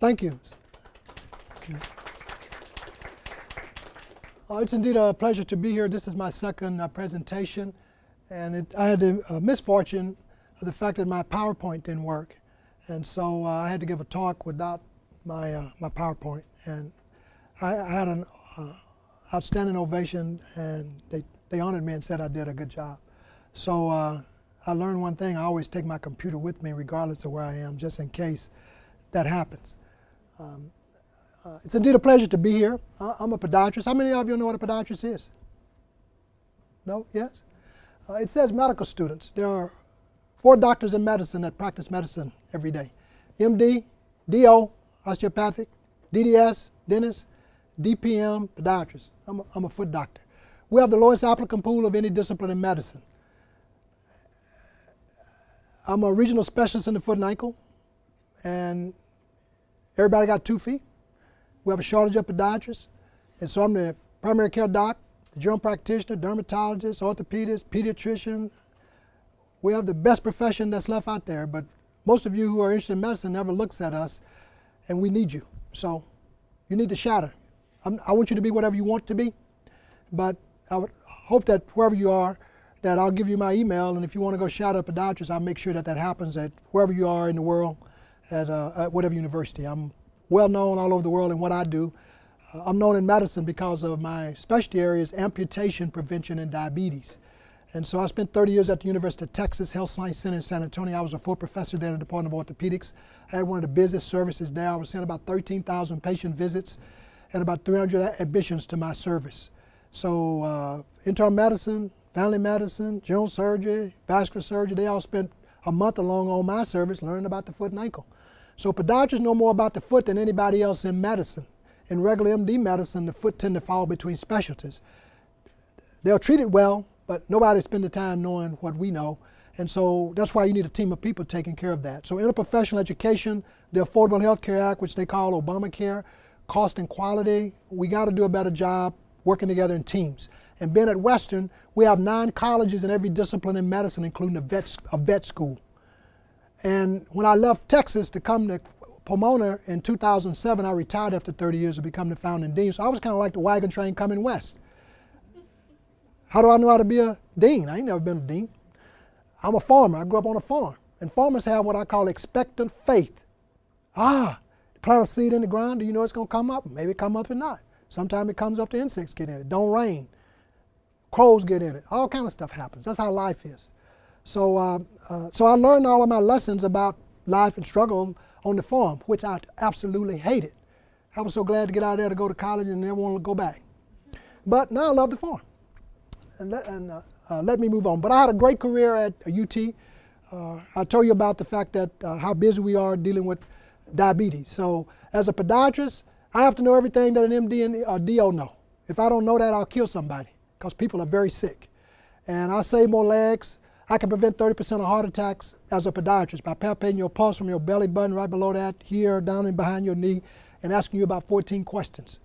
Thank you. It's indeed a pleasure to be here. This is my second presentation, and I had the misfortune of the fact that my PowerPoint didn't work, and so I had to give a talk without my PowerPoint, and I had an outstanding ovation, and they honored me and said I did a good job. So I learned one thing: I always take my computer with me regardless of where I am, just in case that happens. It's indeed a pleasure to be here. I'm a podiatrist. How many of you know what a podiatrist is? No? Yes? It says medical students. There are 4 doctors in medicine that practice medicine every day. MD, DO, osteopathic, DDS, dentist, DPM, podiatrist. I'm a foot doctor. We have the lowest applicant pool of any discipline in medicine. I'm a regional specialist in the foot and ankle, and everybody got 2 feet. We have a shortage of podiatrists, and so I'm the primary care doc, the general practitioner, dermatologist, orthopedist, pediatrician. We have the best profession that's left out there, but most of you who are interested in medicine never looks at us, and we need you. So you need to shatter. I want you to be whatever you want to be, but I would hope that wherever you are, that I'll give you my email, and if you want to go shadow a podiatrist, I'll make sure that that happens at wherever you are in the world, at whatever university. I'm well known all over the world in what I do. I'm known in medicine because of my specialty area is amputation prevention and diabetes. And so I spent 30 years at the University of Texas Health Science Center in San Antonio. I was a full professor there in the Department of Orthopedics. I had one of the busiest services there. I was seeing about 13,000 patient visits and about 300 admissions to my service. So internal medicine, family medicine, general surgery, vascular surgery, they all spent a month along on my service learning about the foot and ankle. So podiatrists know more about the foot than anybody else in medicine. In regular MD medicine, the foot tend to fall between specialties. They'll treat it well, but nobody spends the time knowing what we know. And so that's why you need a team of people taking care of that. So interprofessional education, the Affordable Health Care Act, which they call Obamacare, cost and quality, we got to do a better job working together in teams. And being at Western, we have 9 colleges in every discipline in medicine, including a vet school. And when I left Texas to come to Pomona in 2007, I retired after 30 years to become the founding dean. So I was kind of like the wagon train coming west. How do I know how to be a dean? I ain't never been a dean. I'm a farmer. I grew up on a farm. And farmers have what I call expectant faith. Plant a seed in the ground, do you know it's going to come up? Maybe it come up or not. Sometimes it comes up, the insects get in it. Don't rain. Crows get in it. All kind of stuff happens. That's how life is. So I learned all of my lessons about life and struggle on the farm, which I absolutely hated. I was so glad to get out of there to go to college and never want to go back. But now I love the farm. And let me move on. But I had a great career at UT. I told you about the fact that how busy we are dealing with diabetes. So as a podiatrist, I have to know everything that an MD and a DO know. If I don't know that, I'll kill somebody because people are very sick. And I save more legs. I can prevent 30% of heart attacks as a podiatrist by palpating your pulse from your belly button right below that, here, down and behind your knee, and asking you about 14 questions.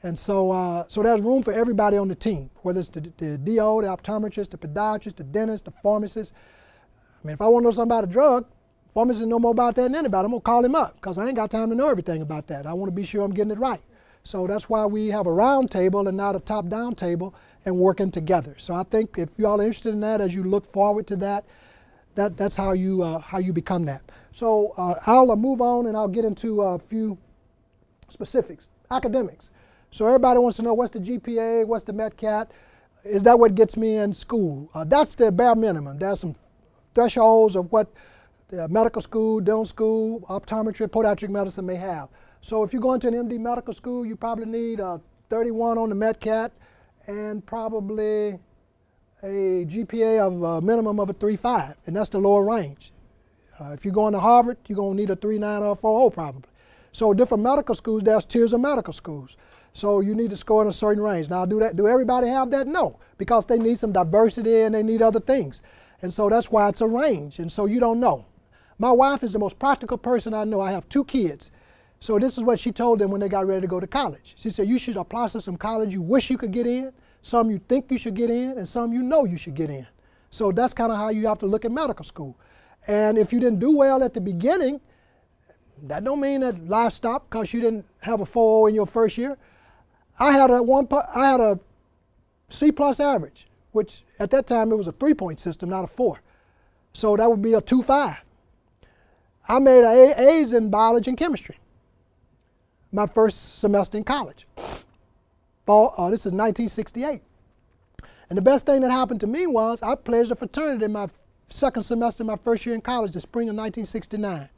And so there's room for everybody on the team, whether it's the DO, the optometrist, the podiatrist, the dentist, the pharmacist. I mean, if I want to know something about a drug, pharmacists know more about that than anybody. I'm going to call him up because I ain't got time to know everything about that. I want to be sure I'm getting it right. So that's why we have a round table and not a top-down table and working together. So I think if you all are interested in that, as you look forward to that, that's how you become that. So I'll move on and I'll get into a few specifics. Academics. So everybody wants to know what's the GPA, what's the MetCat. Is that what gets me in school? That's the bare minimum. There's some thresholds of what the medical school, dental school, optometry, podiatric medicine may have. So if you go into an MD medical school, you probably need a 31 on the MetCat and probably a GPA of a minimum of a 3.5, and that's the lower range. If you're going to Harvard, you're going to need a 3.9 or a 4.0 probably. So different medical schools, there's tiers of medical schools. So you need to score in a certain range. Now do everybody have that? No, because they need some diversity and they need other things. And so that's why it's a range, and so you don't know. My wife is the most practical person I know. I have 2 kids. So this is what she told them when they got ready to go to college. She said, you should apply to some college you wish you could get in, some you think you should get in, and some you know you should get in. So that's kind of how you have to look at medical school. And if you didn't do well at the beginning, That don't mean that life stopped because you didn't have a 4.0 in your first year. I had a C+ average, which at that time it was a 3-point system, not a 4. So that would be a 2.5. I made A's in biology and chemistry my first semester in college. This is 1968. And the best thing that happened to me was I pledged a fraternity in my second semester of my first year in college, the spring of 1969.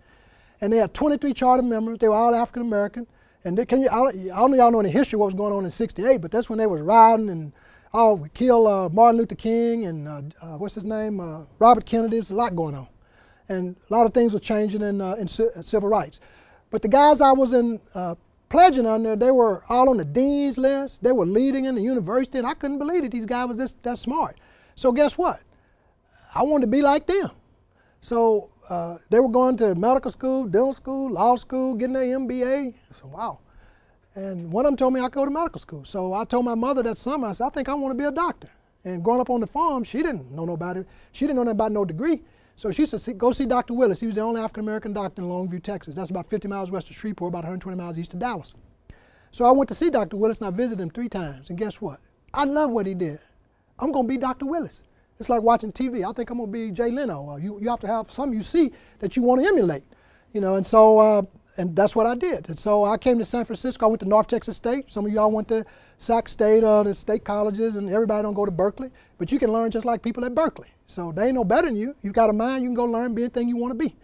And they had 23 charter members. They were all African American. And I don't know y'all know any history of what was going on in 68, but that's when they was rioting and we killed Martin Luther King and what's his name? Robert Kennedy. There's a lot going on. And a lot of things were changing in civil rights. But the guys I was in pledging under, they were all on the dean's list. They were leading in the university, and I couldn't believe that these guys was that smart. So guess what? I wanted to be like them. So they were going to medical school, dental school, law school, getting their MBA. I said, wow. And one of them told me I could go to medical school. So I told my mother that summer, I said, I think I want to be a doctor. And growing up on the farm, she didn't know nobody. She didn't know nothing about no degree. So she said, go see Dr. Willis. He was the only African-American doctor in Longview, Texas. That's about 50 miles west of Shreveport, about 120 miles east of Dallas. So I went to see Dr. Willis, and I visited him 3 times. And guess what? I love what he did. I'm going to be Dr. Willis. It's like watching TV. I think I'm going to be Jay Leno. You have to have something you see that you want to emulate. You know, and so and that's what I did. And so I came to San Francisco. I went to North Texas State. Some of y'all went to Sac State, the state colleges, and everybody don't go to Berkeley. But you can learn just like people at Berkeley. So they ain't no better than you. You've got a mind, you can go learn, be anything you want to be.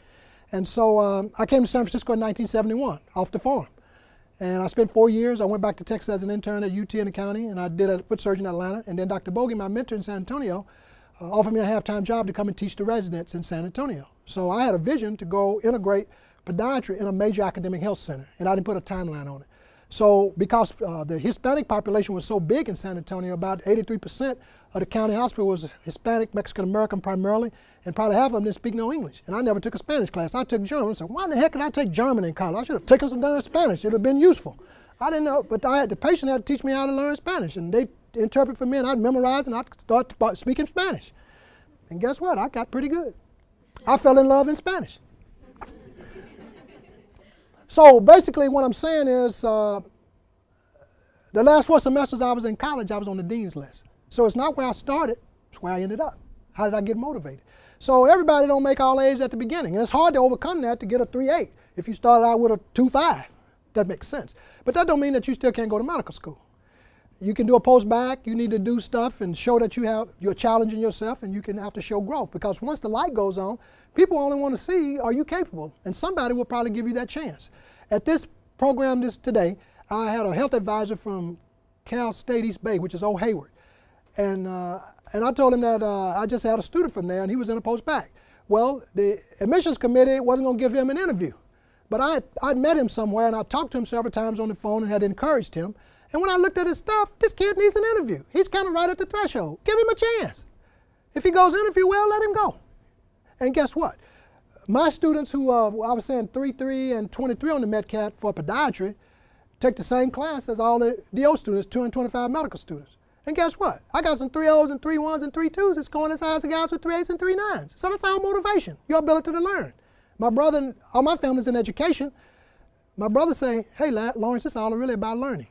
And so I came to San Francisco in 1971, off the farm. And I spent 4 years. I went back to Texas as an intern at UT in the county, and I did a foot surgery in Atlanta. And then Dr. Bogie, my mentor in San Antonio, offered me a half-time job to come and teach the residents in San Antonio. So I had a vision to go integrate podiatry in a major academic health center, and I didn't put a timeline on it. So because the Hispanic population was so big in San Antonio, about 83% of the county hospital was Hispanic, Mexican-American primarily, and probably half of them didn't speak no English. And I never took a Spanish class. I took German. So why in the heck did I take German in college? I should have taken some darn Spanish. It would have been useful. I didn't know, but the patient had to teach me how to learn Spanish, and they interpret for me, and I'd memorize, and I'd start speaking Spanish. And guess what? I got pretty good. I fell in love in Spanish. So basically what I'm saying is the last 4 semesters I was in college, I was on the dean's list. So it's not where I started, it's where I ended up. How did I get motivated? So everybody don't make all A's at the beginning. And it's hard to overcome that to get a 3.8 if you started out with a 2.5. That makes sense. But that don't mean that you still can't go to medical school. You can do a post-bac, you need to do stuff and show that you're challenging yourself, and you can have to show growth. Because once the light goes on, people only want to see, are you capable? And somebody will probably give you that chance. At this program today, I had a health advisor from Cal State East Bay, which is Old Hayward. And I told him that I just had a student from there, and he was in a post-bac. Well, the admissions committee wasn't going to give him an interview. But I'd met him somewhere, and I talked to him several times on the phone and had encouraged him. And when I looked at his stuff, this kid needs an interview. He's kind of right at the threshold. Give him a chance. If he goes interview well, let him go. And guess what? My students who, I was saying 3.3 and 23 on the MedCat for podiatry, take the same class as all the DO students, 225 medical students. And guess what? I got some 3.0s and 3.1s and 3.2s that's going as high as the guys with 3.8s and 3.9s. So that's our motivation, your ability to learn. My brother and all my family's in education. My brother say, hey, Lawrence, it's all really about learning.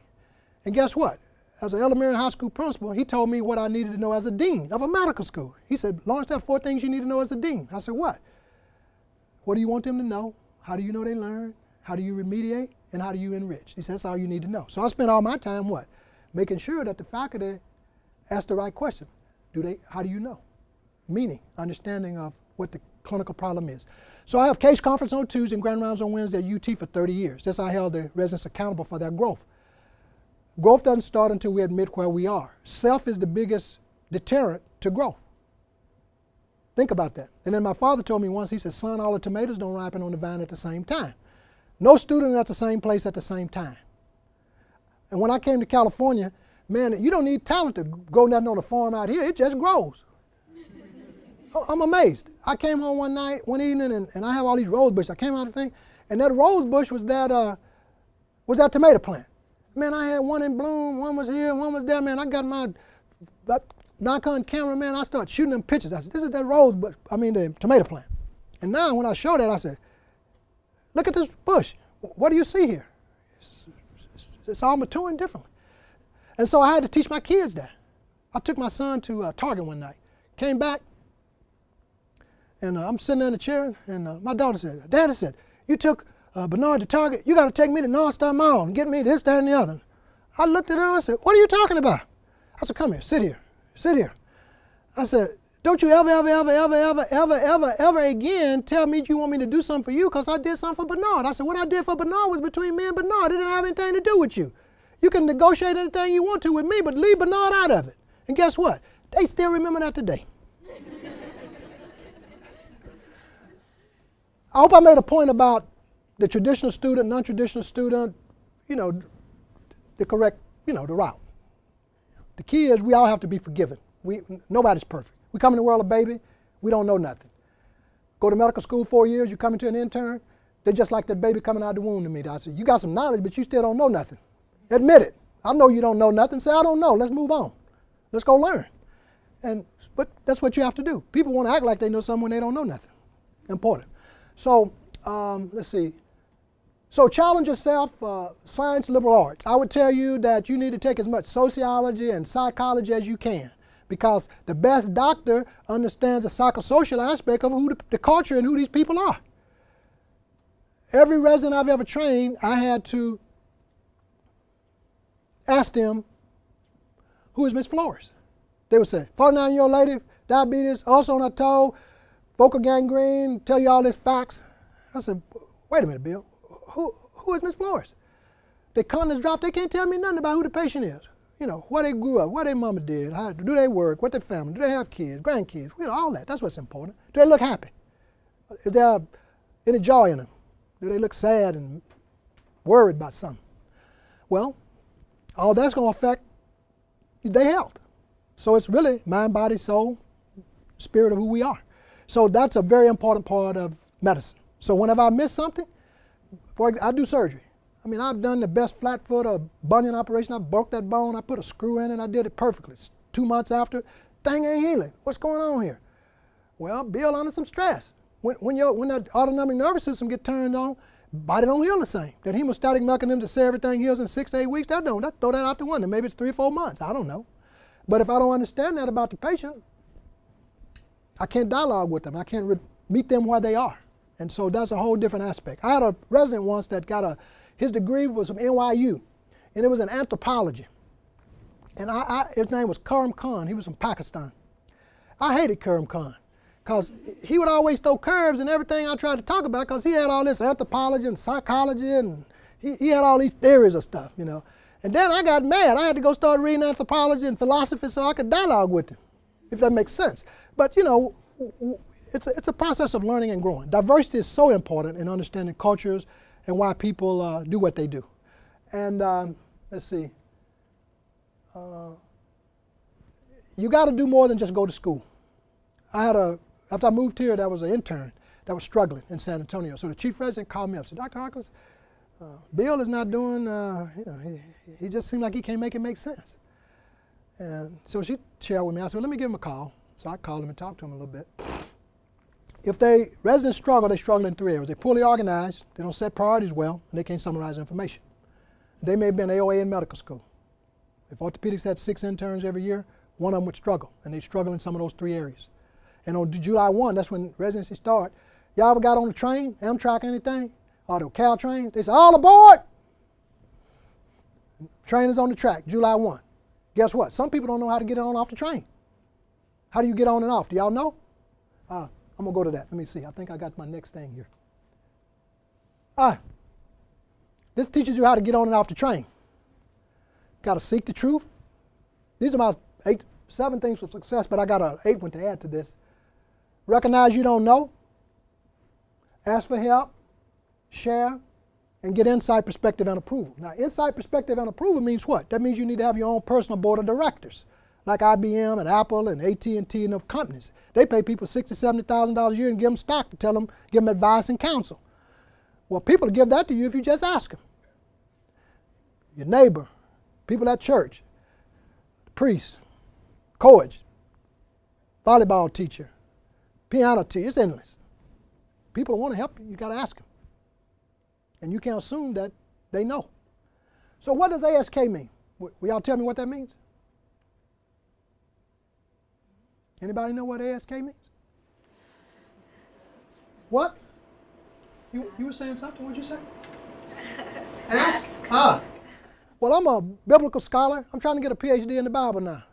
And guess what? As an elementary high school principal, he told me what I needed to know as a dean of a medical school. He said, Lawrence, there are 4 things you need to know as a dean. I said, what? What do you want them to know? How do you know they learn? How do you remediate? And how do you enrich? He said, that's all you need to know. So I spent all my time, what? Making sure that the faculty ask the right question. How do you know? Meaning, understanding of what the clinical problem is. So I have case conference on Tuesday and grand rounds on Wednesday at UT for 30 years. That's how I held the residents accountable for their growth. Growth doesn't start until we admit where we are. Self is the biggest deterrent to growth. Think about that. And then my father told me once, he said, son, all the tomatoes don't ripen on the vine at the same time. No student at the same place at the same time. And when I came to California, man, you don't need talent to grow nothing on the farm out here. It just grows. I'm amazed. I came home one evening, and I have all these rose bushes. I came out of the thing, and that rose bush was that tomato plant. Man, I had one in bloom, one was here, one was there. Man, I got my Nikon camera, man. I started shooting them pictures. I said, this is that rose bush, the tomato plant. And now when I show that, I said, look at this bush. What do you see here? It's all maturing differently. And so I had to teach my kids that. I took my son to Target one night, came back, and I'm sitting there in the chair, and my daughter said, Daddy said, you took Bernard to Target, you got to take me to North Star Mall and get me this, that, and the other. I looked at her and I said, what are you talking about? I said, come here, sit here, sit here. I said, don't you ever again tell me you want me to do something for you because I did something for Bernard. I said, what I did for Bernard was between me and Bernard. It didn't have anything to do with you. You can negotiate anything you want to with me, but leave Bernard out of it. And guess what? They still remember that today. I hope I made a point about the traditional student, non-traditional student, the correct, the route. The key is we all have to be forgiven. Nobody's perfect. We come in the world a baby, we don't know nothing. Go to medical school 4 years, you come into an intern, they're just like that baby coming out of the womb to me. I said, you got some knowledge, but you still don't know nothing. Admit it. I know you don't know nothing. Say, I don't know. Let's move on. Let's go learn. But that's what you have to do. People want to act like they know something when they don't know nothing. Important. So, let's see. So challenge yourself, science, liberal arts. I would tell you that you need to take as much sociology and psychology as you can, because the best doctor understands the psychosocial aspect of who the culture and who these people are. Every resident I've ever trained, I had to ask them, who is Miss Flores? They would say, 49-year-old lady, diabetes, ulcer on her toe, focal gangrene, tell you all these facts. I said, wait a minute, Bill, who is Miss Flores? Their confidence dropped, they can't tell me nothing about who the patient is. Where they grew up, what their mama did, how do they work, what their family, do they have kids, grandkids, all that. That's what's important. Do they look happy? Is there any joy in them? Do they look sad and worried about something? Well, all that's going to affect their health. So it's really mind, body, soul, spirit of who we are. So that's a very important part of medicine. So whenever I miss something, I do surgery. I mean, I've done the best flat foot or bunion operation. I broke that bone. I put a screw in and I did it perfectly. 2 months after, thing ain't healing. What's going on here? Well, Bill, under some stress. When that autonomic nervous system gets turned on, body don't heal the same. That hemostatic mechanism to say everything heals in 6 to 8 weeks, throw that out the window. Maybe it's 3 or 4 months. I don't know. But if I don't understand that about the patient, I can't dialogue with them. I can't meet them where they are. And so that's a whole different aspect. I had a resident once that got his degree was from NYU, and it was in anthropology. And his name was Karim Khan. He was from Pakistan. I hated Karim Khan because he would always throw curves in everything I tried to talk about, because he had all this anthropology and psychology, and he had all these theories of stuff, And then I got mad. I had to go start reading anthropology and philosophy so I could dialogue with him, if that makes sense. But, it's a process of learning and growing. Diversity is so important in understanding cultures and why people do what they do. And let's see. You got to do more than just go to school. After I moved here, there was an intern that was struggling in San Antonio. So the chief resident called me up and said, Dr. Harkless, Bill is not doing, he just seemed like he can't make it make sense. And so she shared with me. I said, well, let me give him a call. So I called him and talked to him a little bit. If residents struggle, they struggle in 3 areas. They're poorly organized, they don't set priorities well, and they can't summarize information. They may have been AOA in medical school. If orthopedics had 6 interns every year, one of them would struggle, and they struggle in some of those 3 areas. And on July 1, that's when residency start. Y'all ever got on the train, Amtrak, anything? Or the Caltrain? They say, all aboard! Train is on the track, July 1. Guess what? Some people don't know how to get on and off the train. How do you get on and off? Do y'all know? I'm going to go to that. Let me see. I think I got my next thing here. This teaches you how to get on and off the train. Got to seek the truth. These are my 7 things for success, but I got an 8th one to add to this. Recognize you don't know. Ask for help. Share. And get insight, perspective, and approval. Now, insight, perspective, and approval means what? That means you need to have your own personal board of directors, like IBM and Apple and AT&T and the companies. They pay people $60,000, $70,000 a year and give them stock to give them advice and counsel. Well, people will give that to you if you just ask them. Your neighbor, people at church, priest, coach, volleyball teacher, piano teacher, it's endless. People want to help you, you got to ask them. And you can't assume that they know. So what does ASK mean? Will y'all tell me what that means? Anybody know what ASK means? What? You were saying something? What did you say? Ask. Well, I'm a biblical scholar. I'm trying to get a PhD in the Bible now.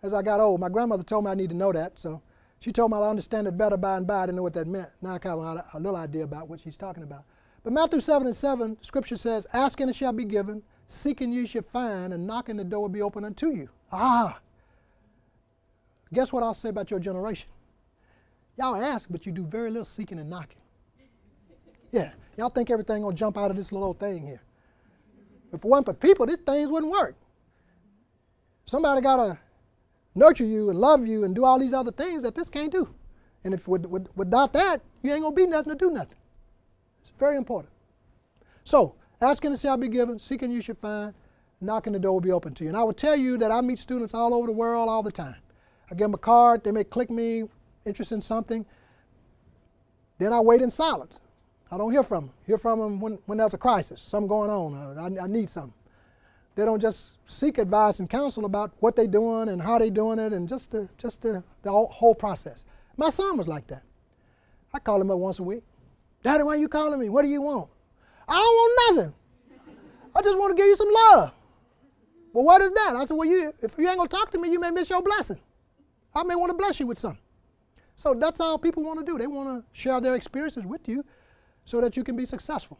As I got old, my grandmother told me I need to know that, so she told me I'll understand it better by and by. I didn't know what that meant. Now I kind of have a little idea about what she's talking about. But Matthew 7:7, Scripture says, "Ask and it shall be given, seek and ye shall find, and knock and the door will be open unto you." Guess what I'll say about your generation? Y'all ask, but you do very little seeking and knocking. Yeah, y'all think everything gonna jump out of this little thing here. If it wasn't for people, these things wouldn't work. Somebody gotta nurture you and love you and do all these other things that this can't do. And if without that, you ain't gonna be nothing to do nothing. It's very important. So, asking and it shall be given, seeking you should find, knocking the door will be open to you. And I will tell you that I meet students all over the world all the time. I give them a card, they may click me, interested in something. Then I wait in silence. I don't hear from them. Hear from them when there's a crisis, something going on, I need something. They don't just seek advice and counsel about what they're doing and how they're doing it and just the whole process. My son was like that. I call him up once a week. "Daddy, why are you calling me? What do you want?" "I don't want nothing. I just want to give you some love." "Well, what is that?" I said, "Well, if you ain't going to talk to me, you may miss your blessing. I may want to bless you with something." So that's all people want to do. They want to share their experiences with you so that you can be successful.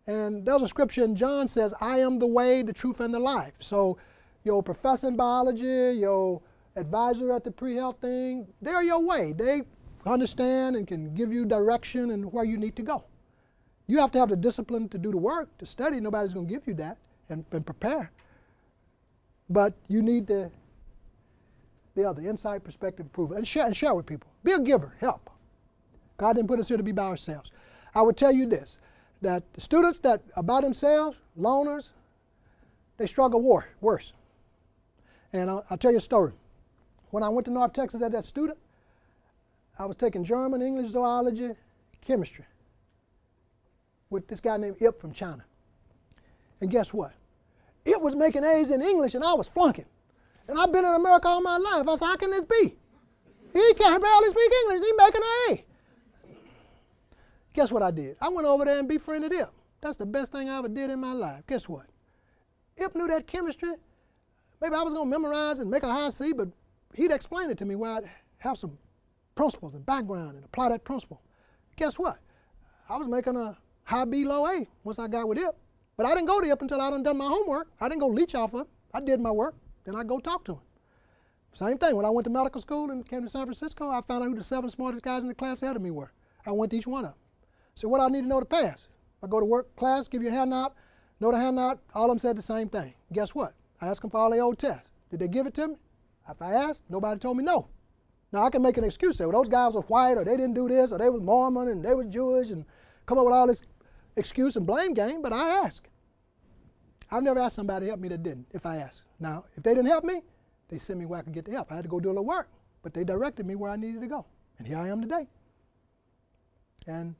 And there's a scripture in John says, "I am the way, the truth, and the life." So your professor in biology, your advisor at the pre-health thing, they're your way. They understand and can give you direction and where you need to go. You have to have the discipline to do the work, to study. Nobody's going to give you that and prepare. But you need the other insight, perspective, approval, and share with people. Be a giver, help. God didn't put us here to be by ourselves. I would tell you this, that the students that are by themselves, loners, they struggle worse. And I'll tell you a story. When I went to North Texas as that student, I was taking German, English, zoology, chemistry with this guy named Ip from China. And guess what? Ip was making A's in English and I was flunking. And I've been in America all my life. I said, "How can this be? He can't barely speak English. He's making an A." Guess what I did? I went over there and befriended Ip. That's the best thing I ever did in my life. Guess what? Ip knew that chemistry. Maybe I was going to memorize and make a high C, but he'd explain it to me where I'd have some principles and background and apply that principle. Guess what? I was making a high B, low A once I got with Ip. But I didn't go to Ip until I done my homework. I didn't go leech off of him. I did my work. Then I go talk to him. Same thing. When I went to medical school and came to San Francisco, I found out who the 7 smartest guys in the class ahead of me were. I went to each one of them. So what I need to know to pass? I go to work, class, give you a handout, know the handout, all of them said the same thing. Guess what? I asked them for all their old tests. Did they give it to me? If I asked, nobody told me no. Now I can make an excuse, say, well, those guys were white, or they didn't do this, or they was Mormon, and they were Jewish, and come up with all this excuse and blame game, but I asked. I've never asked somebody to help me that didn't, if I asked. Now, if they didn't help me, they sent me where I could get the help. I had to go do a little work, but they directed me where I needed to go. And here I am today. And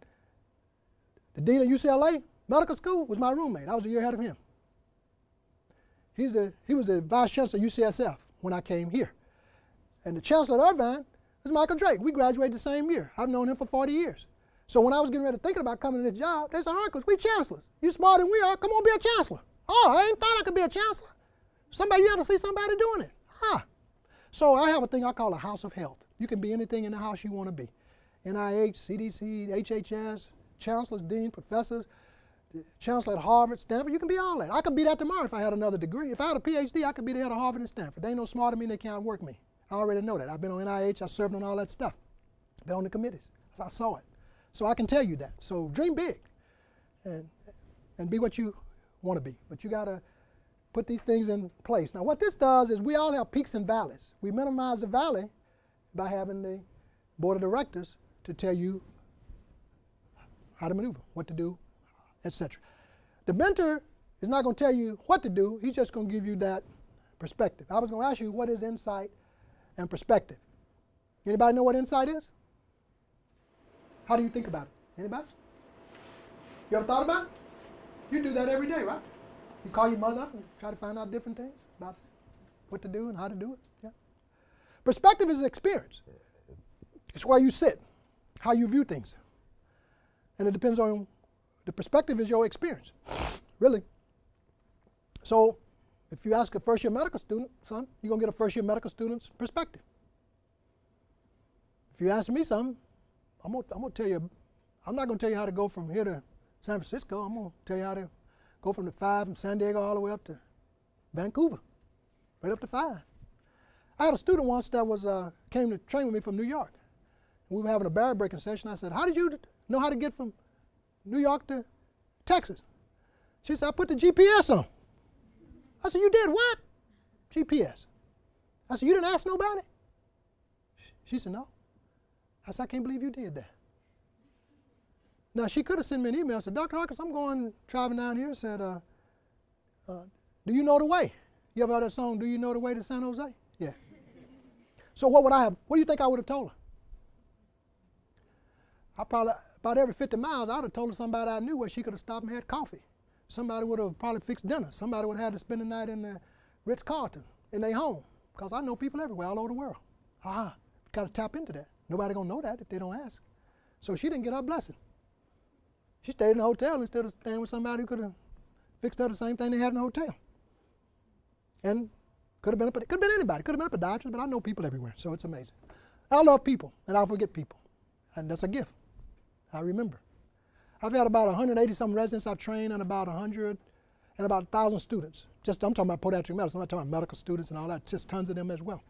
the dean of UCLA Medical School was my roommate. I was a year ahead of him. He was the vice chancellor of UCSF when I came here. And the chancellor at Irvine was Michael Drake. We graduated the same year. I've known him for 40 years. So when I was getting ready to think about coming to this job, they said, Hercules, we chancellors. You smarter than we are. Come on, be a chancellor. Oh, I ain't thought I could be a chancellor. You have to see somebody doing it. So I have a thing I call a house of health. You can be anything in the house you want to be. NIH, CDC, HHS, chancellors, deans, professors, chancellor at Harvard, Stanford, you can be all that. I could be that tomorrow if I had another degree. If I had a PhD, I could be the head of Harvard and Stanford. They ain't no smarter than me, they can't work me. I already know that. I've been on NIH, I served on all that stuff. Been on the committees. I saw it. So I can tell you that. So dream big and be what you want to be. But you got to put these things in place. Now what this does is we all have peaks and valleys. We minimize the valley by having the board of directors to tell you how to maneuver, what to do, etc. The mentor is not going to tell you what to do. He's just going to give you that perspective. I was going to ask you, what is insight and perspective? Anybody know what insight is? How do you think about it? Anybody? You ever thought about it? You do that every day, right? You call your mother up and try to find out different things about what to do and how to do it. Yeah. Perspective is experience. It's where you sit, how you view things. And it depends on, the perspective is your experience, really. So if you ask a first-year medical student, son, you're going to get a first-year medical student's perspective. If you ask me something, I'm going to tell you, I'm not going to tell you how to go from here to San Francisco. I'm going to tell you how to go from the 5 from San Diego all the way up to Vancouver, right up to 5. I had a student once that was came to train with me from New York. We were having a barrier breaking session. I said, how did you know how to get from New York to Texas? She said, I put the GPS on. I said, you did what? GPS. I said, you didn't ask nobody? She said, no. I said, I can't believe you did that. Now, she could have sent me an email and said, Dr. Hawkins, I'm going driving down here. Said, do you know the way? You ever heard that song, Do You Know the Way to San Jose? Yeah. So what do you think I would have told her? I probably, about every 50 miles, I would have told her somebody I knew where she could have stopped and had coffee. Somebody would have probably fixed dinner. Somebody would have had to spend the night in the Ritz-Carlton in their home. Because I know people everywhere, all over the world. Got to tap into that. Nobody going to know that if they don't ask. So she didn't get her blessing. She stayed in a hotel instead of staying with somebody who could have fixed her the same thing they had in the hotel. And could have been anybody. Could have been a podiatrist, but I know people everywhere, so it's amazing. I love people, and I forget people. And that's a gift. I remember. I've had about 180-some residents I've trained and about 100 and about 1,000 students. I'm talking about podiatric medicine. I'm not talking about medical students and all that, just tons of them as well.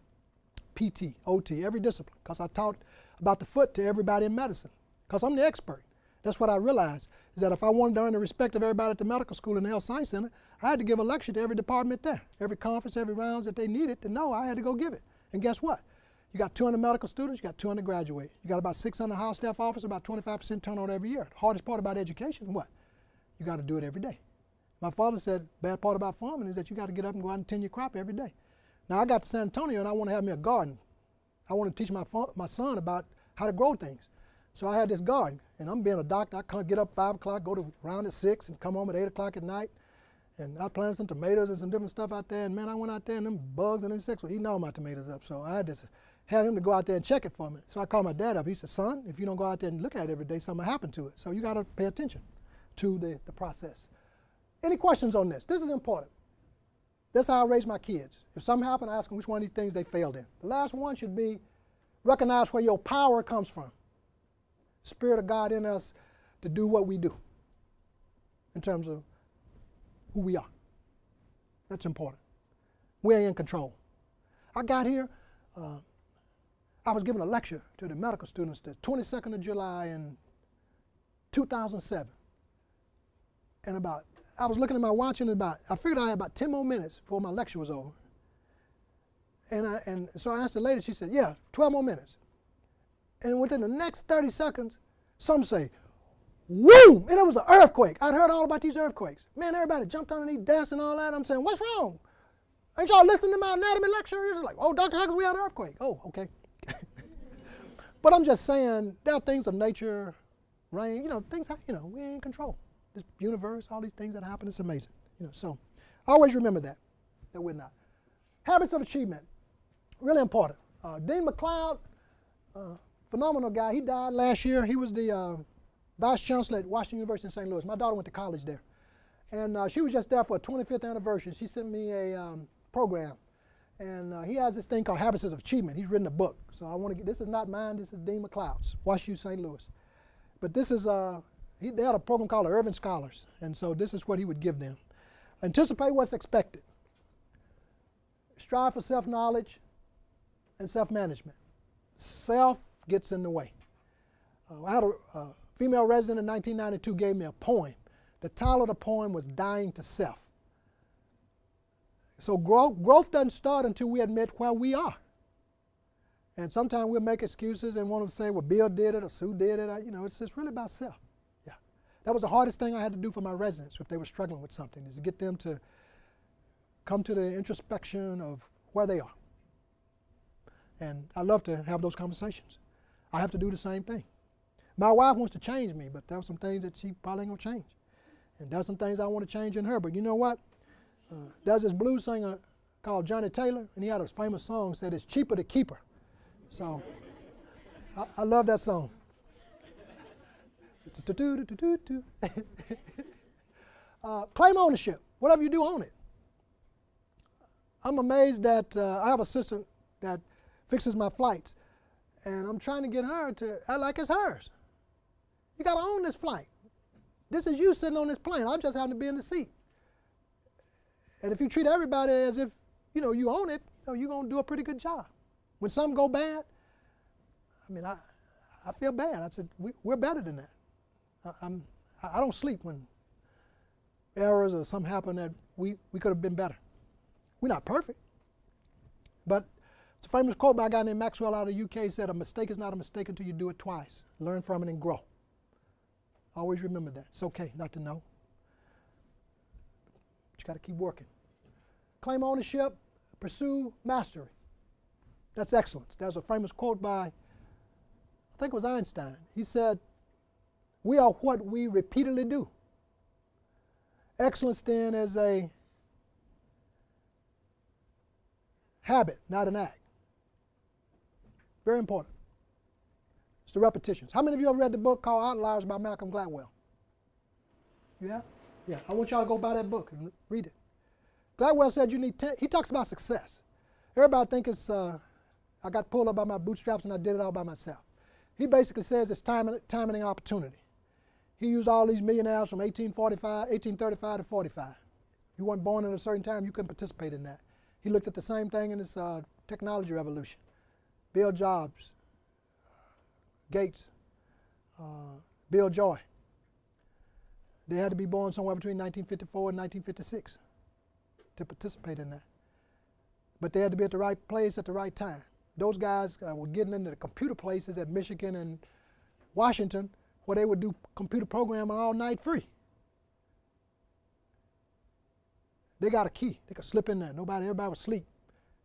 PT, OT, every discipline, because I taught about the foot to everybody in medicine, because I'm the expert. That's what I realized, is that if I wanted to earn the respect of everybody at the medical school and the health science center, I had to give a lecture to every department there. Every conference, every rounds that they needed to know, I had to go give it. And guess what? You got 200 medical students, you got 200 graduate. You got about 600 house staff officers, about 25% turnover every year. The hardest part about education, what? You got to do it every day. My father said, bad part about farming is that you got to get up and go out and tend your crop every day. Now I got to San Antonio and I want to have me a garden. I want to teach my son about how to grow things. So I had this garden, and I'm being a doctor. I can't get up 5 o'clock, go to around at 6, and come home at 8 o'clock at night. And I planted some tomatoes and some different stuff out there. And man, I went out there, and them bugs and insects were eating all my tomatoes up. So I had to have him to go out there and check it for me. So I called my dad up. He said, son, if you don't go out there and look at it every day, something will happen to it. So you got to pay attention to the process. Any questions on this? This is important. That's how I raise my kids. If something happened, I ask them which one of these things they failed in. The last one should be recognize where your power comes from. Spirit of God in us to do what we do in terms of who we are. That's important. We're in control. I got here, I was giving a lecture to the medical students the 22nd of July in 2007. And I was looking at my watch and I figured I had about 10 more minutes before my lecture was over. And so I asked the lady, she said, yeah, 12 more minutes. And within the next 30 seconds, some say, whoom! And it was an earthquake. I'd heard all about these earthquakes. Man, everybody jumped underneath desks and all that. I'm saying, what's wrong? Ain't y'all listening to my anatomy lecture? It's like, oh, Dr. Hawkins, we had an earthquake. Oh, okay. But I'm just saying, there are things of nature, rain, things, we're in control. This universe, all these things that happen, it's amazing. So always remember that we're not. Habits of achievement, really important. Dean McLeod, phenomenal guy. He died last year. He was the vice chancellor at Washington University in St. Louis. My daughter went to college there. And she was just there for a 25th anniversary. She sent me a program. And he has this thing called Habits of Achievement. He's written a book. So this is not mine, this is Dean McLeod's, Washington St. Louis. But this is, they had a program called the Irving Scholars. And so this is what he would give them. Anticipate what's expected. Strive for self-knowledge and self-management. Self gets in the way. I had a female resident in 1992 gave me a poem. The title of the poem was Dying to Self. So growth doesn't start until we admit where we are. And sometimes we'll make excuses and want to say, well, Bill did it or Sue did it. It's really about self. Yeah. That was the hardest thing I had to do for my residents if they were struggling with something, is to get them to come to the introspection of where they are. And I love to have those conversations. I have to do the same thing. My wife wants to change me, but there are some things that she probably ain't going to change. And there's some things I want to change in her. But you know what? There's this blues singer called Johnny Taylor, and he had a famous song said, "It's cheaper to keep her." So I love that song. It's claim ownership. Whatever you do, own it. I'm amazed that I have an assistant that fixes my flights, and I'm trying to get her to act like it's hers. You got to own this flight. This is you sitting on this plane. I just happen to be in the seat. And if you treat everybody as if you own it, you're going to do a pretty good job. When something go bad, I feel bad. I said, we're better than that. I don't sleep when errors or something happen that we could have been better. We're not perfect. But it's a famous quote by a guy named Maxwell out of the UK. Said, "A mistake is not a mistake until you do it twice. Learn from it and grow." Always remember that. It's okay not to know. But you got to keep working. Claim ownership, pursue mastery. That's excellence. There's a famous quote by, I think it was Einstein. He said, "We are what we repeatedly do." Excellence then is a habit, not an act. Very important. It's the repetitions. How many of you have read the book called Outliers by Malcolm Gladwell? You have? Yeah. I want y'all to go buy that book and read it. Gladwell said you need 10. He talks about success. Everybody thinks it's, I got pulled up by my bootstraps and I did it all by myself. He basically says it's timing and opportunity. He used all these millionaires from 1835 to 45. If you weren't born at a certain time, you couldn't participate in that. He looked at the same thing in this technology revolution. Bill Jobs, Gates, Bill Joy. They had to be born somewhere between 1954 and 1956 to participate in that. But they had to be at the right place at the right time. Those guys were getting into the computer places at Michigan and Washington where they would do computer programming all night free. They got a key. They could slip in there. Everybody would sleep.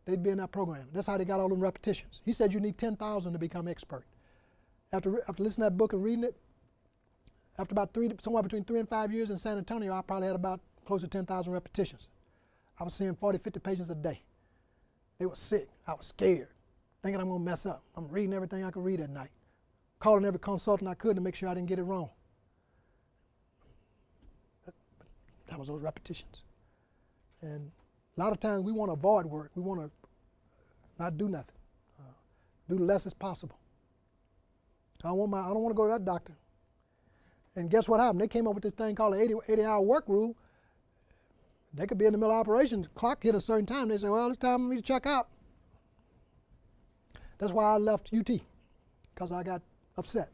They'd be in that program. That's how they got all them repetitions. He said you need 10,000 to become expert. After listening to that book and reading it, after about somewhere between 3 and 5 years in San Antonio, I probably had about close to 10,000 repetitions. I was seeing 40, 50 patients a day. They were sick. I was scared, thinking I'm going to mess up. I'm reading everything I could read at night, calling every consultant I could to make sure I didn't get it wrong. That was those repetitions. And a lot of times we want to avoid work. We want to not do nothing. Do the less as possible. I don't want to go to that doctor. And guess what happened? They came up with this thing called the 80-hour work rule. They could be in the middle of operation, the clock hit a certain time. They say, well, it's time for me to check out. That's why I left UT, because I got upset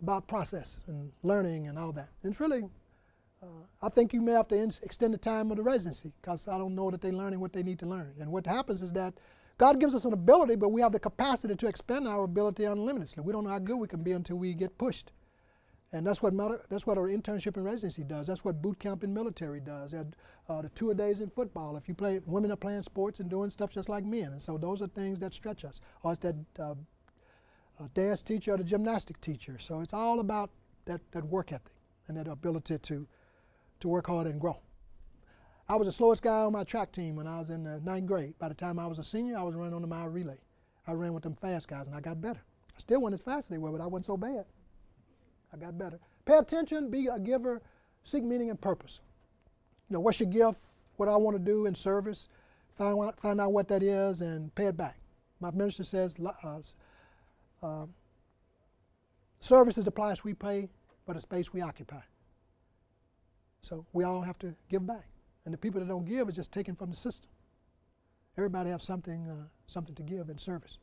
about process and learning and all that. And it's really, I think you may have to extend the time of the residency, because I don't know that they're learning what they need to learn. And what happens is that God gives us an ability, but we have the capacity to expand our ability unlimitedly. We don't know how good we can be until we get pushed. And that's what our internship and residency does. That's what boot camp in military does. The tour days in football. If you play, women are playing sports and doing stuff just like men. And so those are things that stretch us. Or it's that dance teacher or the gymnastic teacher. So it's all about that work ethic and that ability to work hard and grow. I was the slowest guy on my track team when I was in the 9th grade. By the time I was a senior, I was running on the mile relay. I ran with them fast guys and I got better. I still wasn't as fast as they were, but I wasn't so bad. I got better. Pay attention, be a giver, seek meaning and purpose. What's your gift, what I want to do in service, find out what that is and pay it back. My minister says service is the price we pay for the space we occupy. So we all have to give back. And the people that don't give is just taken from the system. Everybody has something to give in service.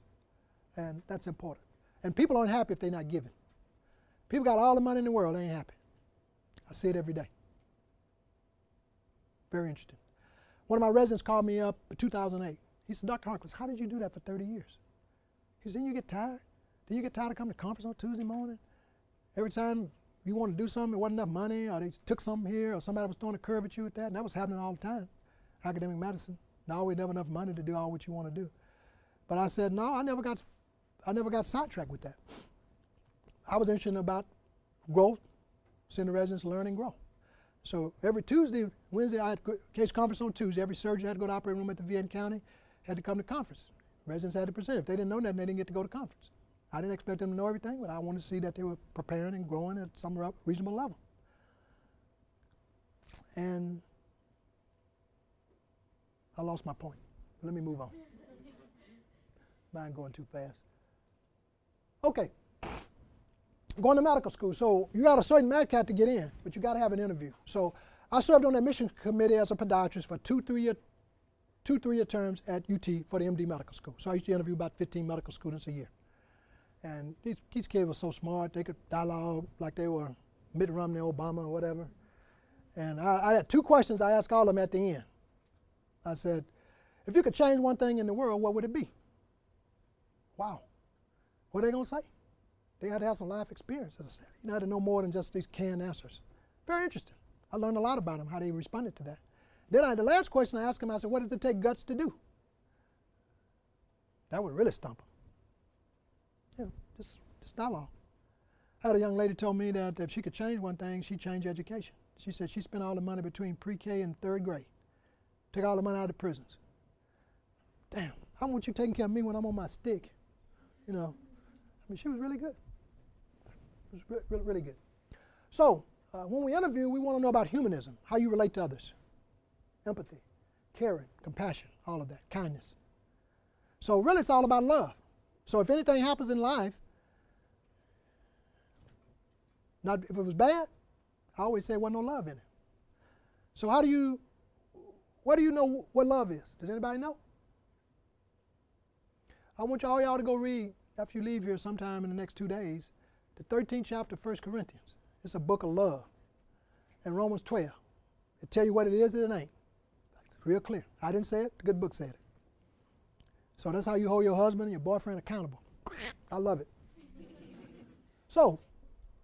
And that's important. And people aren't happy if they're not giving. People got all the money in the world, they ain't happy. I see it every day. Very interesting. One of my residents called me up in 2008. He said, Dr. Harkless, how did you do that for 30 years? He said, didn't you get tired? Did you get tired of coming to conference on Tuesday morning? Every time you wanted to do something, there wasn't enough money, or they took something here, or somebody was throwing a curve at you with that, and that was happening all the time. Academic medicine, not always never enough money to do all what you want to do. But I said, no, I never got sidetracked with that. I was interested about growth, seeing the residents learn and grow. So every Tuesday, Wednesday, I had case conference on Tuesday. Every surgeon had to go to the operating room at the VA in county, had to come to conference. Residents had to present. If they didn't know nothing, they didn't get to go to conference. I didn't expect them to know everything, but I wanted to see that they were preparing and growing at some reasonable level. And I lost my point. Let me move on. Mine going too fast. Okay. Going to medical school. So you got a certain MATCAT to get in, but you got to have an interview. So I served on the admissions committee as a podiatrist for two three-year terms at UT for the MD medical school. So I used to interview about 15 medical students a year. And these kids were so smart, they could dialogue like they were Mitt Romney, Obama, or whatever. And I had 2 questions I asked all of them at the end. I said, if you could change one thing in the world, what would it be? Wow. What are they going to say? They had to have some life experience, as I said. You had to know more than just these canned answers. Very interesting. I learned a lot about them, how they responded to that. Then the last question I asked them, I said, what does it take guts to do? That would really stump them. Yeah, just dialogue. I had a young lady told me that if she could change one thing, she'd change education. She said she spent all the money between pre-K and 3rd grade. Take all the money out of the prisons. Damn, I want you taking care of me when I'm on my stick. You know, I mean, she was really good. It was really, really good. So when we interview, we want to know about humanism, how you relate to others. Empathy, caring, compassion, all of that, kindness. So really it's all about love. So if anything happens in life, not if it was bad, I always say there wasn't no love in it. So what do you know what love is? Does anybody know? I want all y'all to go read, after you leave here sometime in the next 2 days, the 13th chapter of 1 Corinthians. It's a book of love. And Romans 12. It tell you what it is and it ain't. It's real clear. I didn't say it, the good book said it. So that's how you hold your husband and your boyfriend accountable. I love it. So,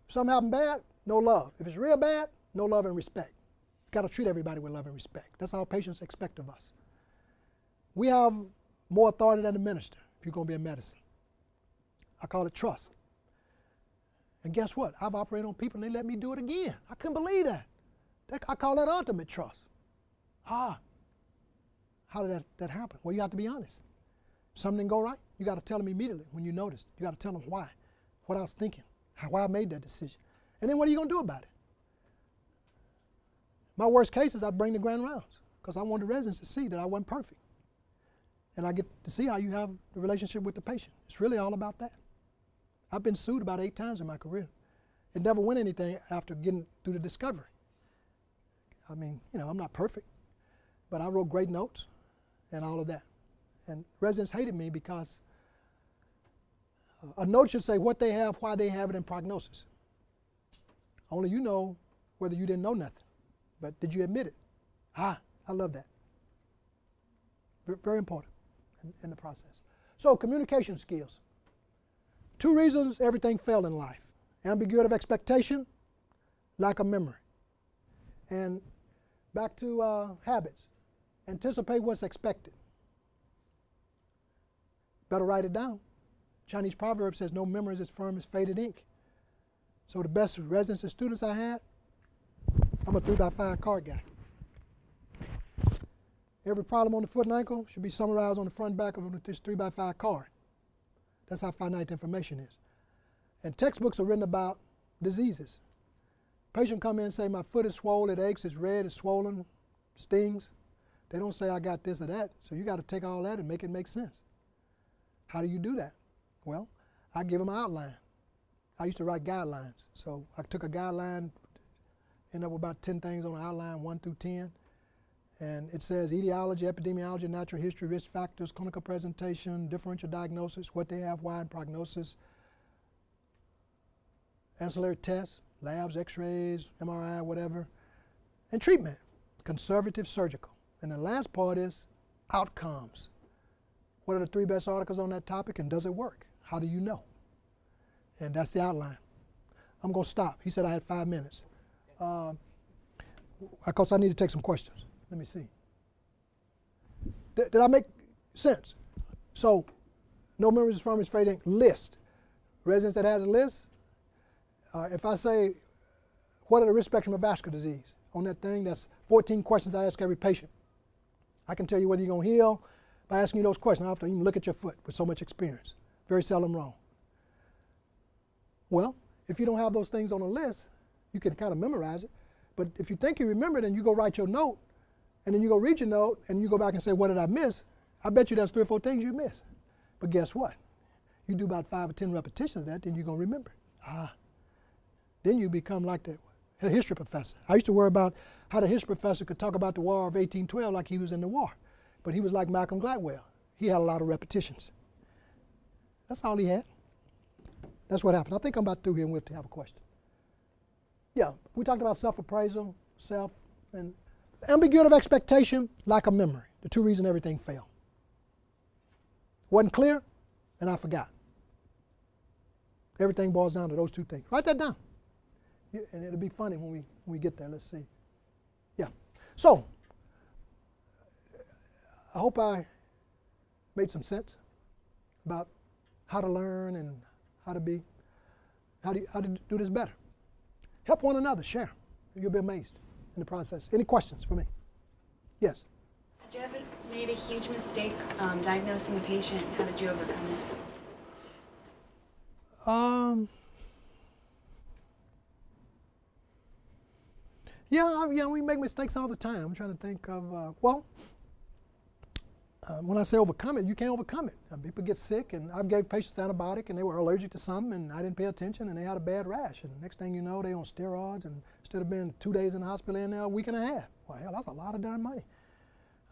if something happened bad, no love. If it's real bad, no love and respect. Got to treat everybody with love and respect. That's how patients expect of us. We have more authority than the minister if you're going to be in medicine. I call it trust. And guess what? I've operated on people and they let me do it again. I couldn't believe that. I call that ultimate trust. How did that happen? Well, you have to be honest. Something didn't go right, you got to tell them immediately when you notice. You got to tell them why, what I was thinking, why I made that decision. And then what are you going to do about it? My worst case is I bring the grand rounds because I want the residents to see that I wasn't perfect. And I get to see how you have the relationship with the patient. It's really all about that. I've been sued about 8 times in my career. It never went anything after getting through the discovery. I mean, you know, I'm not perfect, but I wrote great notes and all of that. And residents hated me because a note should say what they have, why they have it, and prognosis. Only you know whether you didn't know nothing. But did you admit it? I love that. Very important in the process. So communication skills. 2 reasons everything failed in life. Ambiguity of expectation, lack of memory. And back to habits. Anticipate what's expected. Better write it down. Chinese proverb says no memory is as firm as faded ink. So the best residents and students I had, I'm a 3x5 card guy. Every problem on the foot and ankle should be summarized on the front and back of this 3x5 card. That's how finite the information is. And textbooks are written about diseases. Patient come in and say, my foot is swollen, it aches, it's red, it's swollen, stings. They don't say I got this or that. So you got to take all that and make it make sense. How do you do that? Well, I give them an outline. I used to write guidelines. So I took a guideline, ended up with about 10 things on the outline, 1 through 10. And it says etiology, epidemiology, natural history, risk factors, clinical presentation, differential diagnosis, what they have, why, and prognosis, ancillary tests, labs, x-rays, MRI, whatever, and treatment, conservative surgical. And the last part is outcomes. What are the 3 best articles on that topic and does it work? How do you know? And that's the outline. I'm going to stop. He said I had 5 minutes. Of course, I need to take some questions. Let me see. Did I make sense? So, no memories is from his fading list. Residents that has a list, if I say, what are the risk spectrum of vascular disease? On that thing, that's 14 questions I ask every patient. I can tell you whether you're going to heal by asking you those questions. I don't have to even look at your foot with so much experience. Very seldom wrong. Well, if you don't have those things on a list, you can kind of memorize it. But if you think you remember it and you go write your note, and then you go read your note, and you go back and say, what did I miss? I bet you there's 3 or 4 things you missed. But guess what? You do about 5 or 10 repetitions of that, then you're going to remember. Then you become like the history professor. I used to worry about how the history professor could talk about the War of 1812 like he was in the war. But he was like Malcolm Gladwell. He had a lot of repetitions. That's all he had. That's what happened. I think I'm about through here and we'll have a question. Yeah, we talked about self-appraisal, and ambiguity of expectation, lack of memory. The 2 reasons everything failed. Wasn't clear, and I forgot. Everything boils down to those 2 things. Write that down. And it'll be funny when we get there. Let's see. Yeah. So, I hope I made some sense about how to learn and how to do this better. Help one another, share. You'll be amazed in the process. Any questions for me? Yes? Had you ever made a huge mistake diagnosing a patient? How did you overcome it? Yeah, we make mistakes all the time. I'm trying to think of, when I say overcome it, you can't overcome it. People get sick, and I've gave patients antibiotic, and they were allergic to something, and I didn't pay attention, and they had a bad rash. And the next thing you know, they're on steroids, and instead of being 2 days in the hospital, in there a week and a half. Well, hell, that's a lot of darn money.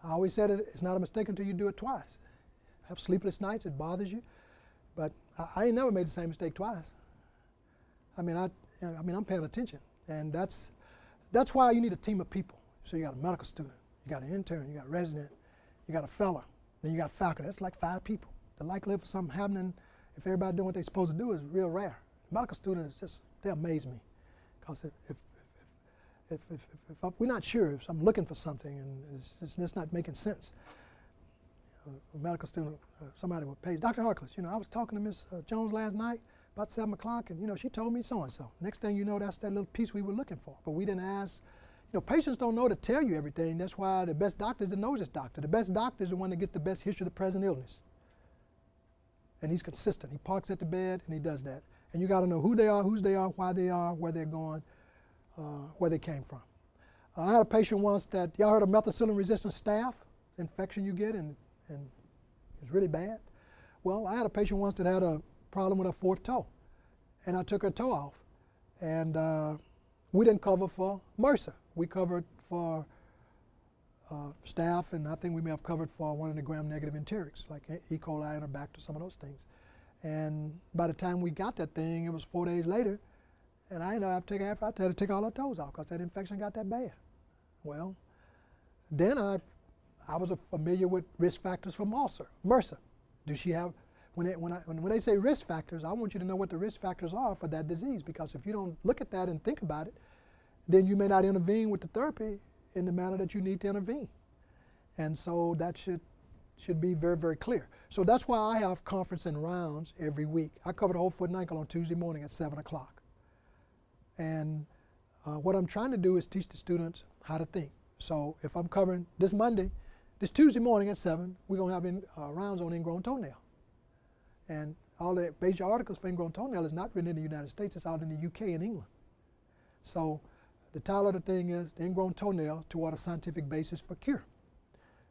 I always said it's not a mistake until you do it twice. Have sleepless nights, it bothers you, but I ain't never made the same mistake twice. I'm paying attention, and that's why you need a team of people. So you got a medical student, you got an intern, you got a resident, you got a fellow, then you got faculty. That's like 5 people. The likelihood for something happening, if everybody doing what they're supposed to do, is real rare. Medical students, they amaze me. Because if we're not sure, if I'm looking for something and it's not making sense, a medical student, somebody would pay. Dr. Harkless, I was talking to Ms. Jones last night about 7 o'clock, and she told me so-and-so. Next thing you know, that's that little piece we were looking for. But we didn't ask. Patients don't know to tell you everything. That's why the best doctor is the nosest doctor. The best doctor is the one that gets the best history of the present illness. And he's consistent. He parks at the bed, and he does that. And you got to know who they are, whose they are, why they are, where they're going, where they came from. I had a patient once that, y'all heard of methicillin-resistant staph, infection you get, and it's really bad. Well, I had a patient once that had a problem with her 4th toe, and I took her toe off. And we didn't cover for MRSA. We covered for staph, and I think we may have covered for one of the gram-negative enterics, like E. coli and Bacter, some of those things. And by the time we got that thing, it was 4 days later, and I ended up taking I had to take all her toes off because that infection got that bad. Well, then I was familiar with risk factors for MRSA. Does she have? When they say risk factors, I want you to know what the risk factors are for that disease, because if you don't look at that and think about it, then you may not intervene with the therapy in the manner that you need to intervene. And so that should be very, very clear. So that's why I have conference and rounds every week. I cover the whole foot and ankle on Tuesday morning at 7 o'clock. And what I'm trying to do is teach the students how to think. So if I'm covering this Tuesday morning at 7, we're going to have rounds on ingrown toenail. And all the major articles for ingrown toenail is not written in the United States, it's out in the UK and England. So the title of the thing is the ingrown toenail toward a scientific basis for cure.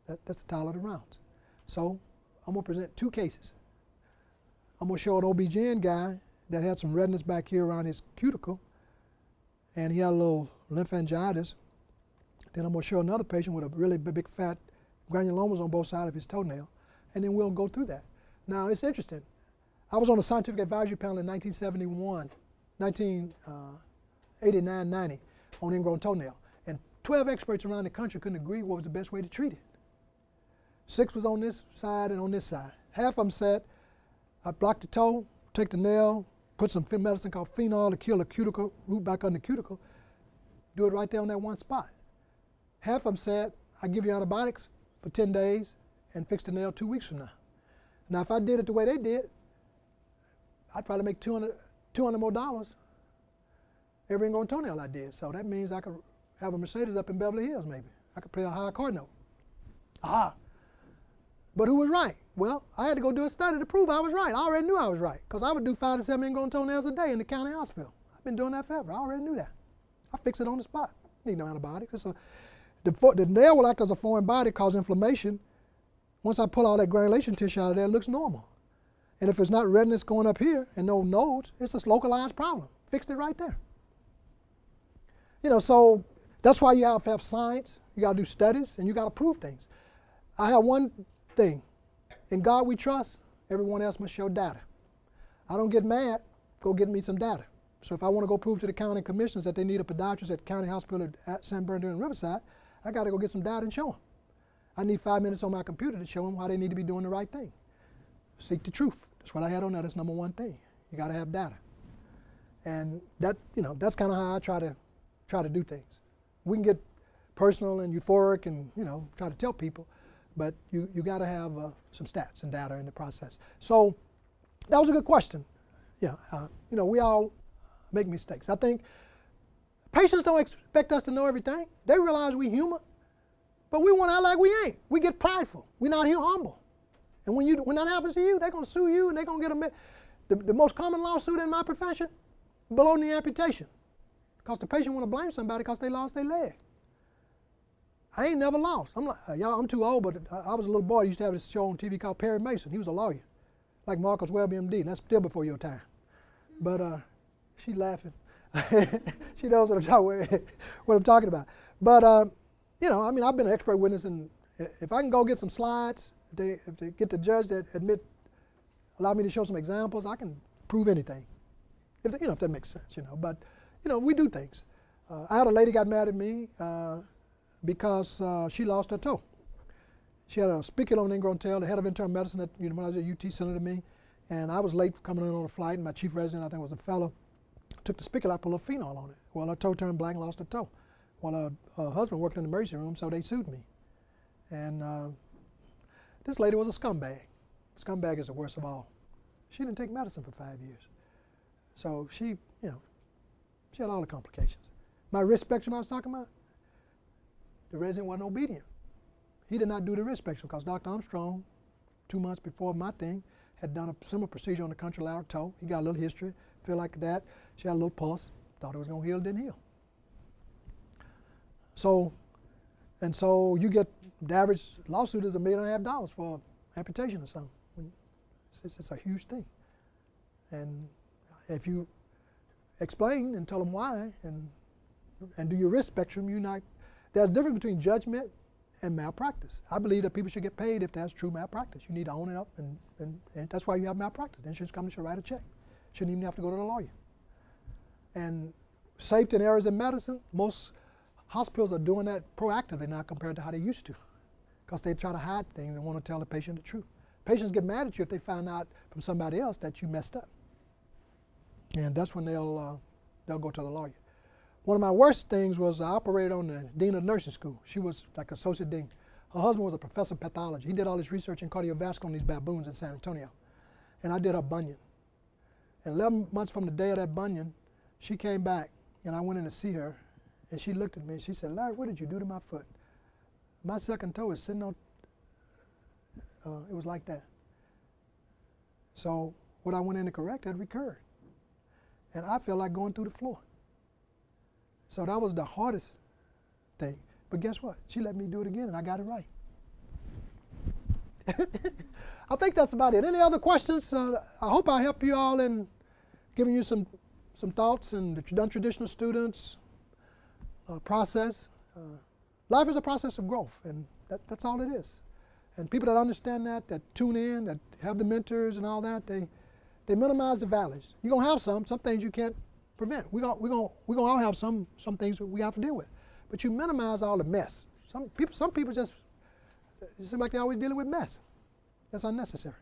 That's the title of the rounds. So I'm going to present 2 cases. I'm going to show an OB-GYN guy that had some redness back here around his cuticle, and he had a little lymphangitis. Then I'm going to show another patient with a really big fat granulomas on both sides of his toenail, and then we'll go through that. Now, it's interesting. I was on a scientific advisory panel in 1989-90 on ingrown toenail, and 12 experts around the country couldn't agree what was the best way to treat it. 6 was on this side and on this side. Half of them said, I block the toe, take the nail, put some medicine called phenol to kill the cuticle, root back on the cuticle, do it right there on that one spot. Half of them said, I give you antibiotics for 10 days and fix the nail 2 weeks from now. Now, if I did it the way they did, I'd probably make $200 more every ingrown toenail I did. So that means I could have a Mercedes up in Beverly Hills maybe. I could play a high card note. But who was right? Well, I had to go do a study to prove I was right. I already knew I was right because I would do 5 to 7 ingrown toenails a day in the county hospital. I've been doing that forever. I already knew that. I fix it on the spot. Need no antibiotics. The nail will act as a foreign body, cause inflammation. Once I pull all that granulation tissue out of there, it looks normal. And if it's not redness going up here and no nodes, it's a localized problem. Fixed it right there. So that's why you have to have science. You got to do studies, and you got to prove things. I have one thing. In God we trust. Everyone else must show data. I don't get mad. Go get me some data. So if I want to go prove to the county commissioners that they need a podiatrist at the county hospital at San Bernardino and Riverside, I got to go get some data and show them. I need 5 minutes on my computer to show them why they need to be doing the right thing. Seek the truth. That's what I had on there. That's number one thing. You got to have data. And that, that's kind of how I try to do things. We can get personal and euphoric and, try to tell people, but you got to have some stats and data in the process. So that was a good question. Yeah, we all make mistakes. I think patients don't expect us to know everything. They realize we're human, but we want to act like we ain't. We get prideful. We're not here humble. And when that happens to you, they're going to sue you and they're going to get the most common lawsuit in my profession, below knee amputation. Because the patient want to blame somebody because they lost their leg. I ain't never lost. I'm too old, but I was a little boy. I used to have this show on TV called Perry Mason. He was a lawyer, like Marcus Webb, MD. That's still before your time. But she's laughing. She knows what I'm talking about. But I've been an expert witness, and if I can go get some slides, if they get the judge that allow me to show some examples, I can prove anything. If that makes sense, But we do things. I had a lady got mad at me because she lost her toe. She had a spiculum ingrown tail. The head of internal medicine at when I was at UT sent it to me, and I was late coming in on a flight. And my chief resident, I think was a fellow, took the spiculum, put a little phenol on it. Well, her toe turned black and lost her toe. Well, her husband worked in the emergency room, so they sued me. And this lady was a scumbag. Scumbag is the worst of all. She didn't take medicine for 5 years. So she had all the complications. My risk spectrum I was talking about, the resident wasn't obedient. He did not do the risk spectrum because Dr. Armstrong, 2 months before my thing, had done a similar procedure on the contralateral toe. He got a little history, feel like that. She had a little pulse, thought it was going to heal, didn't heal. So you get, the average lawsuit is $1.5 million for amputation or something. It's a huge thing. And if you explain and tell them why and do your risk spectrum, there's a difference between judgment and malpractice. I believe that people should get paid if that's true malpractice. You need to own it up, and that's why you have malpractice. The insurance company should write a check. Shouldn't even have to go to the lawyer. And safety and errors in medicine, most hospitals are doing that proactively now compared to how they used to, because they try to hide things and want to tell the patient the truth. Patients get mad at you if they find out from somebody else that you messed up. And that's when they'll go to the lawyer. One of my worst things was I operated on the dean of nursing school. She was like associate dean. Her husband was a professor of pathology. He did all this research in cardiovascular on these baboons in San Antonio. And I did her bunion. And 11 months from the day of that bunion, she came back, and I went in to see her, and she looked at me and she said, "Larry, what did you do to my foot? My second toe is sitting on," it was like that. So what I went in to correct had recurred. And I felt like going through the floor. So that was the hardest thing. But guess what? She let me do it again, and I got it right. I think that's about it. Any other questions? I hope I help you all in giving you some thoughts and the non-traditional students process. Life is a process of growth, and that's all it is. And people that understand that tune in, that have the mentors and all that, they minimize the valleys. You're gonna have some things you can't prevent. We're gonna all have some things that we have to deal with, but you minimize all the mess. Some people just it seems like they're always dealing with mess. That's unnecessary.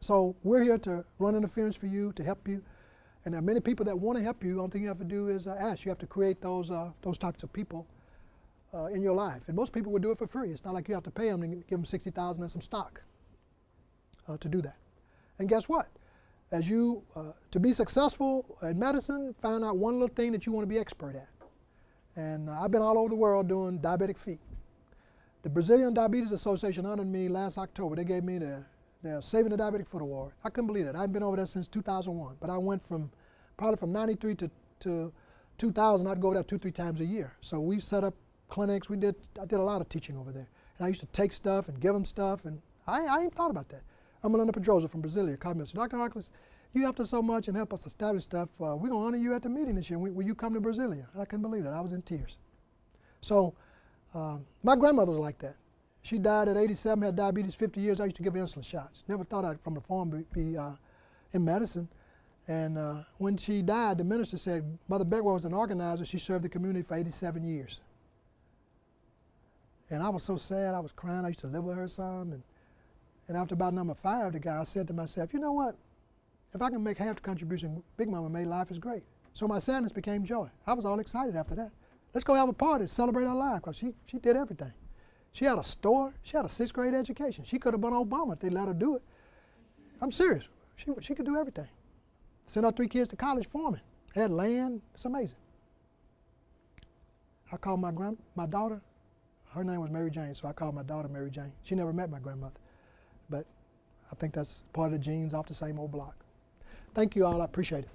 So we're here to run interference for you, to help you, and there are many people that want to help you. The only thing you have to do is ask. You have to create those types of people in your life, and most people will do it for free. It's not like you have to pay them and give them $60,000 and some stock to do that. And guess what? as you, to be successful in medicine, find out one little thing that you want to be expert at. And I've been all over the world doing diabetic feet. The Brazilian Diabetes Association honored me last October. They gave me the Saving the Diabetic Foot Award. I couldn't believe it. I hadn't been over there since 2001, but I went probably from 93 to 2000, I'd go there 2-3 times a year. So we set up clinics. I did a lot of teaching over there. And I used to take stuff and give them stuff, and I ain't thought about that. I'm Melinda Pedrosa from Brasilia, called me, Dr. Harkless, you helped us so much and helped us establish stuff. We're going to honor you at the meeting this year. Will you come to Brasilia? I couldn't believe it. I was in tears. So my grandmother was like that. She died at 87, had diabetes 50 years. I used to give her insulin shots. Never thought I'd, from the farm, be in medicine. And when she died, the minister said, Mother Beckwell was an organizer. She served the community for 87 years. And I was so sad. I was crying. I used to live with her some. And after about number 5, the guy, I said to myself, you know what? If I can make half the contribution Big Mama made, life is great. So my sadness became joy. I was all excited after that. Let's go have a party, celebrate our life, because she did everything. She had a store. She had a 6th grade education. She could have been Obama if they let her do it. I'm serious. She could do everything. Sent our 3 kids to college for me. Had land. It's amazing. I called my daughter. Her name was Mary Jane, so I called my daughter Mary Jane. She never met my grandmother, but I think that's part of the genes off the same old block. Thank you all. I appreciate it.